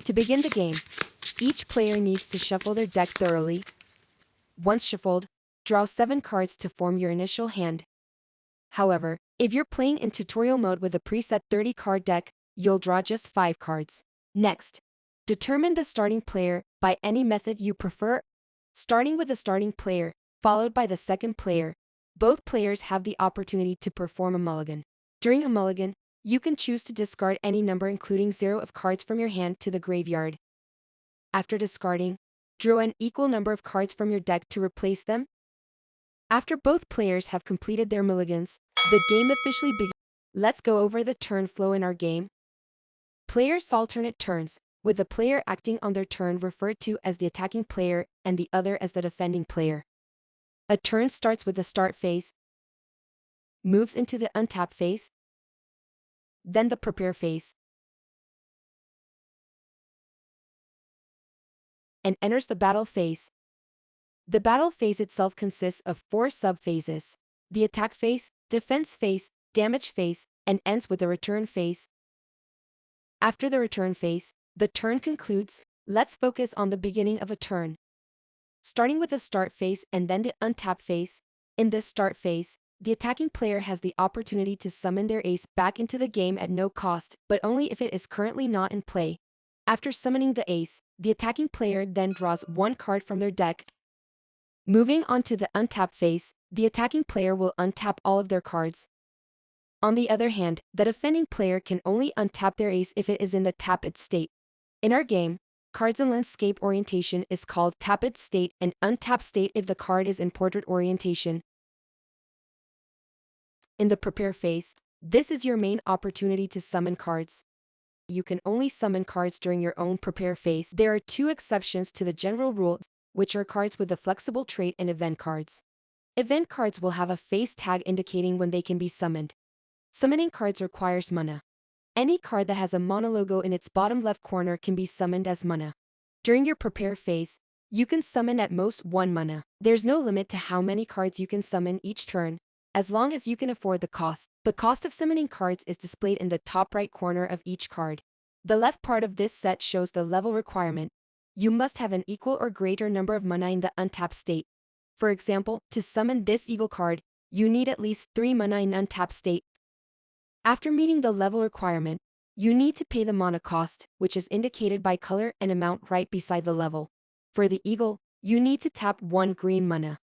To begin the game, each player needs to shuffle their deck thoroughly. Once shuffled, draw 7 cards to form your initial hand. However, if you're playing in tutorial mode with a preset 30-card deck, you'll draw just 5 cards. Next, determine the starting player by any method you prefer, starting with the starting player, followed by the second player. Both players have the opportunity to perform a mulligan. During a mulligan, you can choose to discard any number including 0 of cards from your hand to the graveyard. After discarding, draw an equal number of cards from your deck to replace them. After both players have completed their mulligans, the game officially begins. Let's go over the turn flow in our game. Players alternate turns, with the player acting on their turn referred to as the attacking player and the other as the defending player. A turn starts with the start phase, moves into the untap phase, then the prepare phase, and enters the battle phase. The battle phase itself consists of 4 sub-phases: the attack phase, defense phase, damage phase, and ends with the return phase. After the return phase, the turn concludes. Let's focus on the beginning of a turn. Starting with the start phase and then the untap phase. In this start phase, the attacking player has the opportunity to summon their ace back into the game at no cost, but only if it is currently not in play. After summoning the ace, the attacking player then draws 1 card from their deck. Moving on to the untap phase, the attacking player will untap all of their cards. On the other hand, the defending player can only untap their ace if it is in the tapped state. In our game, cards in landscape orientation is called tapped state and untapped state if the card is in portrait orientation. In the prepare phase, this is your main opportunity to summon cards. You can only summon cards during your own prepare phase. There are 2 exceptions to the general rule, which are cards with a flexible trait and event cards. Event cards will have a phase tag indicating when they can be summoned. Summoning cards requires mana. Any card that has a mana logo in its bottom left corner can be summoned as mana. During your prepare phase, you can summon at most 1 mana. There's no limit to how many cards you can summon each turn, as long as you can afford the cost. The cost of summoning cards is displayed in the top right corner of each card. The left part of this set shows the level requirement. You must have an equal or greater number of mana in the untapped state. For example, to summon this eagle card, you need at least 3 mana in untapped state. After meeting the level requirement, you need to pay the mana cost, which is indicated by color and amount right beside the level. For the eagle, you need to tap 1 green mana.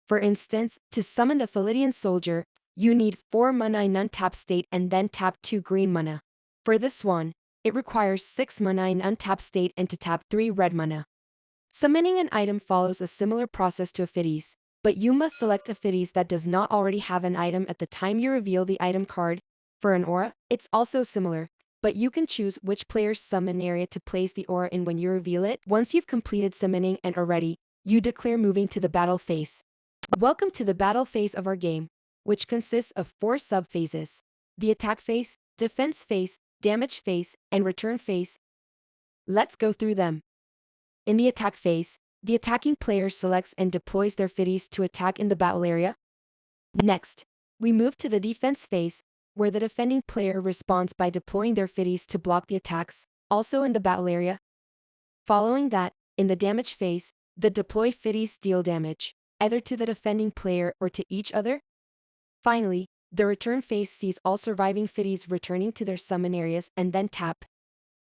For instance, to summon the Philidian soldier, you need 4 mana in untapped state and then tap 2 green mana. For the swan, it requires 6 mana in untapped state and to tap 3 red mana. Summoning an item follows a similar process to Aetherius, but you must select Aetherius that does not already have an item at the time you reveal the item card. For an aura, it's also similar, but you can choose which player's summon area to place the aura in when you reveal it. Once you've completed summoning and are ready, you declare moving to the battle phase. Welcome to the battle phase of our game, which consists of 4 sub-phases: the attack phase, defense phase, damage phase, and return phase. Let's go through them. In the attack phase, the attacking player selects and deploys their Aetherius to attack in the battle area. Next, we move to the defense phase, where the defending player responds by deploying their Aetherius to block the attacks, also in the battle area. Following that, in the damage phase, the deployed Aetherius deal damage, either to the defending player or to each other. Finally, the return phase sees all surviving Aetherius returning to their summon areas and then tap.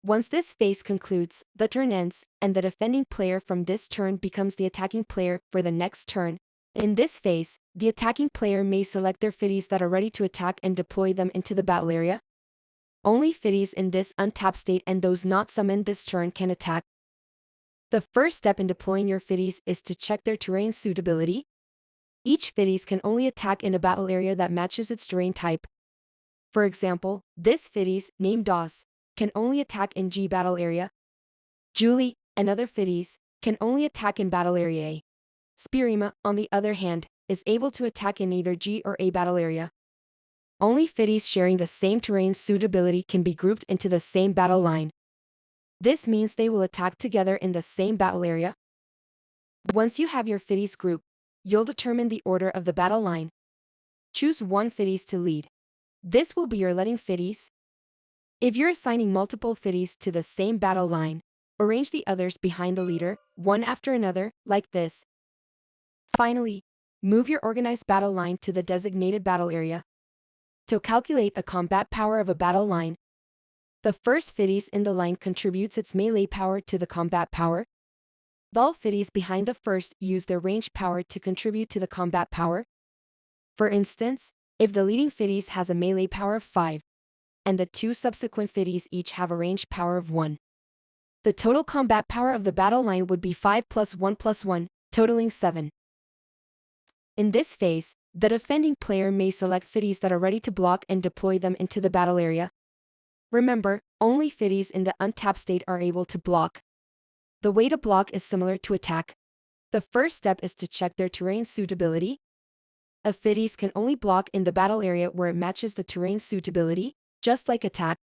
Once this phase concludes, the turn ends, and the defending player from this turn becomes the attacking player for the next turn. In this phase, the attacking player may select their Aetherius that are ready to attack and deploy them into the battle area. Only Aetherius in this untapped state and those not summoned this turn can attack. The first step in deploying your Aetherius is to check their terrain suitability. Each Aetherius can only attack in a battle area that matches its terrain type. For example, this Aetherius, named DOS, can only attack in G battle area. Julie, another Aetherius, can only attack in battle area A. Spirima, on the other hand, is able to attack in either G or A battle area. Only Aetherius sharing the same terrain suitability can be grouped into the same battle line. This means they will attack together in the same battle area. Once you have your Aetherius group, you'll determine the order of the battle line. Choose 1 Aetherius to lead. This will be your leading Aetherius. If you're assigning multiple fiddies to the same battle line, arrange the others behind the leader, one after another, like this. Finally, move your organized battle line to the designated battle area. To calculate the combat power of a battle line, the first fiddies in the line contributes its melee power to the combat power. All fiddies behind the first use their range power to contribute to the combat power. For instance, if the leading fiddies has a melee power of 5, and the two subsequent fiddies each have a range power of 1, the total combat power of the battle line would be 5 plus 1 plus 1, totaling 7. In this phase, the defending player may select fiddies that are ready to block and deploy them into the battle area. Remember, only fiddies in the untapped state are able to block. The way to block is similar to attack. The first step is to check their terrain suitability. A fiddies can only block in the battle area where it matches the terrain suitability. Just like attack,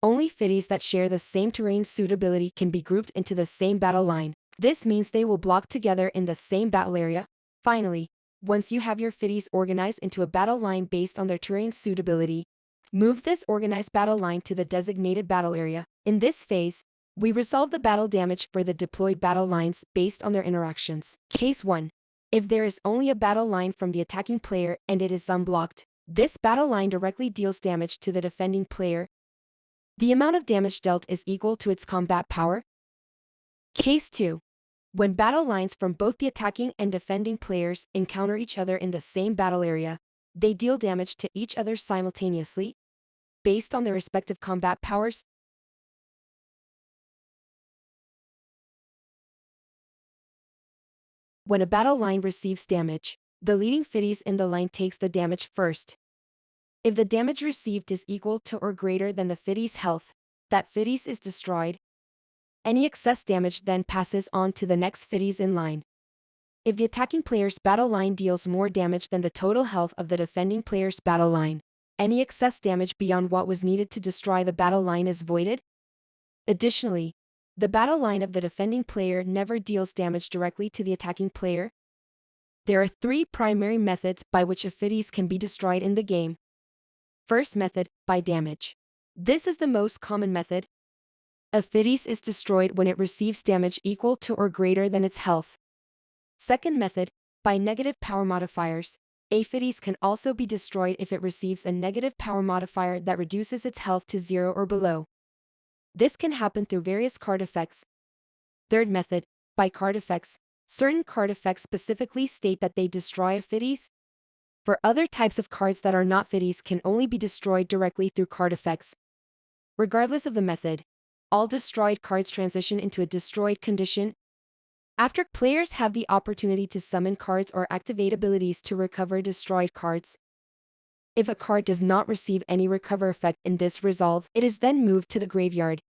only fiddies that share the same terrain suitability can be grouped into the same battle line. This means they will block together in the same battle area. Finally, once you have your fiddies organized into a battle line based on their terrain suitability, move this organized battle line to the designated battle area. In this phase, we resolve the battle damage for the deployed battle lines based on their interactions. Case 1. If there is only a battle line from the attacking player and it is unblocked, this battle line directly deals damage to the defending player. The amount of damage dealt is equal to its combat power. Case 2. When battle lines from both the attacking and defending players encounter each other in the same battle area, they deal damage to each other simultaneously, based on their respective combat powers. When a battle line receives damage, the leading fiddies in the line takes the damage first. If the damage received is equal to or greater than the fiddies' health, that fiddies is destroyed. Any excess damage then passes on to the next fiddies in line. If the attacking player's battle line deals more damage than the total health of the defending player's battle line, any excess damage beyond what was needed to destroy the battle line is voided. Additionally, the battle line of the defending player never deals damage directly to the attacking player. There are 3 primary methods by which a fiddies can be destroyed in the game. First method, by damage. This is the most common method. A fiddies is destroyed when it receives damage equal to or greater than its health. Second method, by negative power modifiers. A fiddies can also be destroyed if it receives a negative power modifier that reduces its health to 0 or below. This can happen through various card effects. Third method, by card effects. Certain card effects specifically state that they destroy a fiddies. For other types of cards that are not fiddies can only be destroyed directly through card effects. Regardless of the method, all destroyed cards transition into a destroyed condition. After players have the opportunity to summon cards or activate abilities to recover destroyed cards. If a card does not receive any recover effect in this resolve, it is then moved to the graveyard.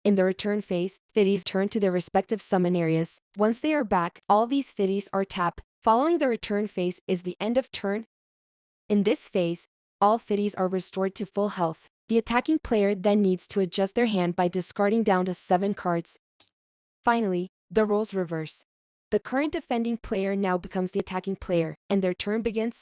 In the return phase, fiddies turn to their respective summon areas. Once they are back, all these fiddies are tapped. Following the return phase is the end of turn. In this phase, all fiddies are restored to full health. The attacking player then needs to adjust their hand by discarding down to 7 cards. Finally, the roles reverse. The current defending player now becomes the attacking player, and their turn begins.